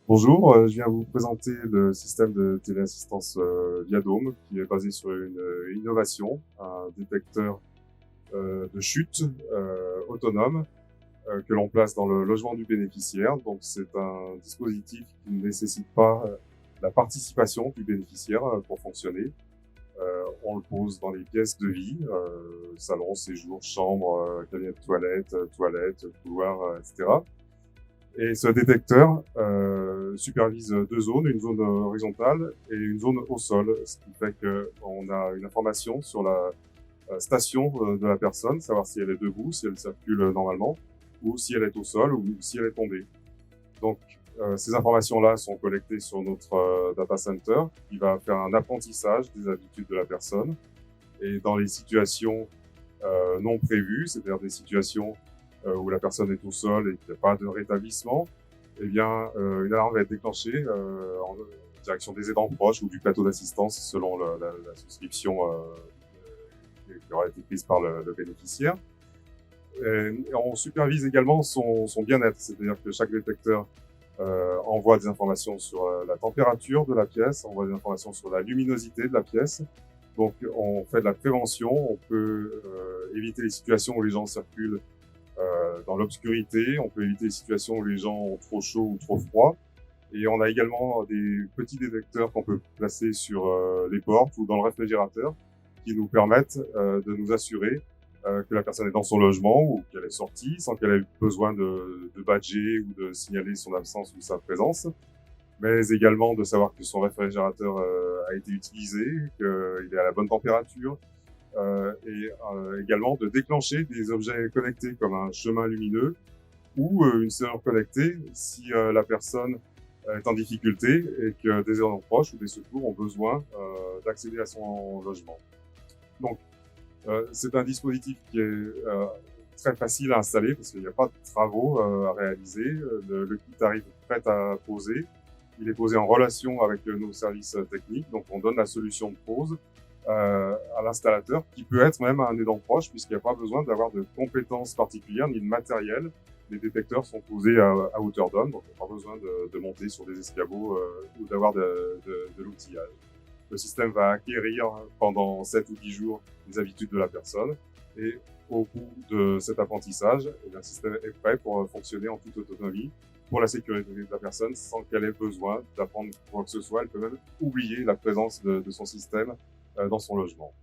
Bonjour, je viens vous présenter le système de téléassistance Viadome qui est basé sur une innovation, un détecteur de chute autonome que l'on place dans le logement du bénéficiaire. Donc c'est un dispositif qui ne nécessite pas la participation du bénéficiaire pour fonctionner. On le pose dans les pièces de vie, salon, séjour, chambre, cabinet de toilette, toilette, couloir, etc. Et ce détecteur supervise deux zones, une zone horizontale et une zone au sol, ce qui fait qu'on a une information sur la station de la personne, savoir si elle est debout, si elle circule normalement, ou si elle est au sol, ou si elle est tombée. Donc, ces informations-là sont collectées sur notre data center, qui va faire un apprentissage des habitudes de la personne. Et dans les situations non prévues, c'est-à-dire des situations où la personne est au sol et qu'il n'y a pas de rétablissement, eh bien, une alarme va être déclenchée en direction des aidants proches ou du plateau d'assistance selon la souscription qui aura été prise par le bénéficiaire. Et on supervise également son bien-être, c'est-à-dire que chaque détecteur envoie des informations sur la température de la pièce, envoie des informations sur la luminosité de la pièce. Donc, on fait de la prévention, on peut éviter les situations où les gens circulent dans l'obscurité, on peut éviter les situations où les gens ont trop chaud ou trop froid. Et on a également des petits détecteurs qu'on peut placer sur les portes ou dans le réfrigérateur qui nous permettent de nous assurer que la personne est dans son logement ou qu'elle est sortie sans qu'elle ait besoin de badger ou de signaler son absence ou sa présence, mais également de savoir que son réfrigérateur a été utilisé, qu'il est à la bonne température, et également de déclencher des objets connectés comme un chemin lumineux ou une serrure connectée si la personne est en difficulté et que des aidants proches ou des secours ont besoin d'accéder à son logement. Donc, c'est un dispositif qui est très facile à installer parce qu'il n'y a pas de travaux à réaliser. Le kit arrive prêt à poser. Il est posé en relation avec nos services techniques. Donc, on donne la solution de pose à l'installateur, qui peut être même un aidant proche, puisqu'il n'y a pas besoin d'avoir de compétences particulières ni de matériel. Les détecteurs sont posés à hauteur d'homme, donc il n'y a pas besoin de monter sur des escabeaux ou d'avoir de l'outillage. Le système va acquérir pendant 7 ou 10 jours les habitudes de la personne et au bout de cet apprentissage, le système est prêt pour fonctionner en toute autonomie pour la sécurité de la personne sans qu'elle ait besoin d'apprendre quoi que ce soit. Elle peut même oublier la présence de son système dans son logement.